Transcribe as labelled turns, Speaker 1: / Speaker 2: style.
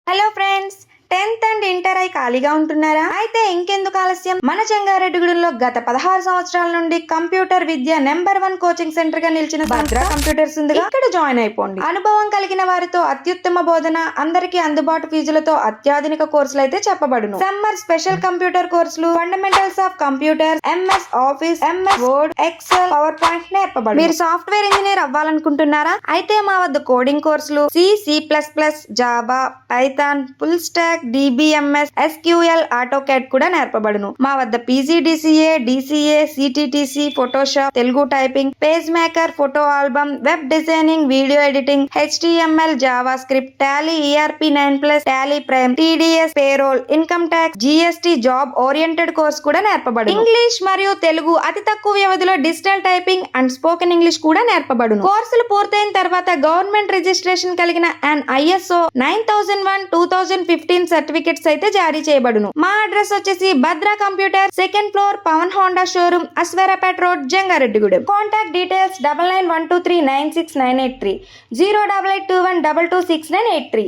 Speaker 1: Hello friends, 10th and inter అయి ఖాళీగా ఉంటున్నారా? అయితే ఇంకెందుకు ఆలస్యం, మన జంగారెడ్డిగూడెంలో గత 16 సంవత్సరాల నుండి కంప్యూటర్ విద్య నెంబర్ 1 కోచింగ్ సెంటర్ గా నిలిచిన భద్ర కంప్యూటర్స్ ఉంది. ఇక్కడ జాయిన్ అయిపోండి. అనుభవం కలిగిన వారితో అత్యుత్తమ బోధన, అందరికీ అందుబాటు ఫీజులతో అత్యాధునిక కోర్సులు అయితే చెప్పబడును. సమ్మర్ స్పెషల్ కంప్యూటర్ కోర్సులు, fundamentals of computer, MS office, MS word, excel, power point నేర్పబడును. మీరు సాఫ్ట్వేర్ ఇంజనీర్ అవ్వాలనుకుంటున్నారా? అయితే మా వద్ద కోడింగ్ కోర్సులు C++, Java, Python, full stock, DBMS, SQL, AutoCAD కూడా నేర్పబడును. మా వద్ద PGDCA, DCA, CTTC, Photoshop, Telugu typing, page maker, photo album, web designing, video editing, HTML, JavaScript, Tally, ERP 9+, Tally prime, TDS, payroll, income tax, GST, job oriented course కూడా నేర్పబడును. English మరియు తెలుగు అతి తక్కువ వ్యవధిలో digital typing and spoken English కూడా నేర్పబడును. కోర్సులు పూర్తయిన తర్వాత గవర్నమెంట్ రిజిస్ట్రేషన్ కలిగిన అండ్ ISO 9001, 2015 సర్టిఫికెట్స్ అయితే జారీ చేయబడును. మా అడ్రస్ వచ్చేసి Bhadra computer, 2nd floor, Pavan Honda showroom, Aswaraopeta road, Jangareddygudem. Contact details 9912396983, 08821226983.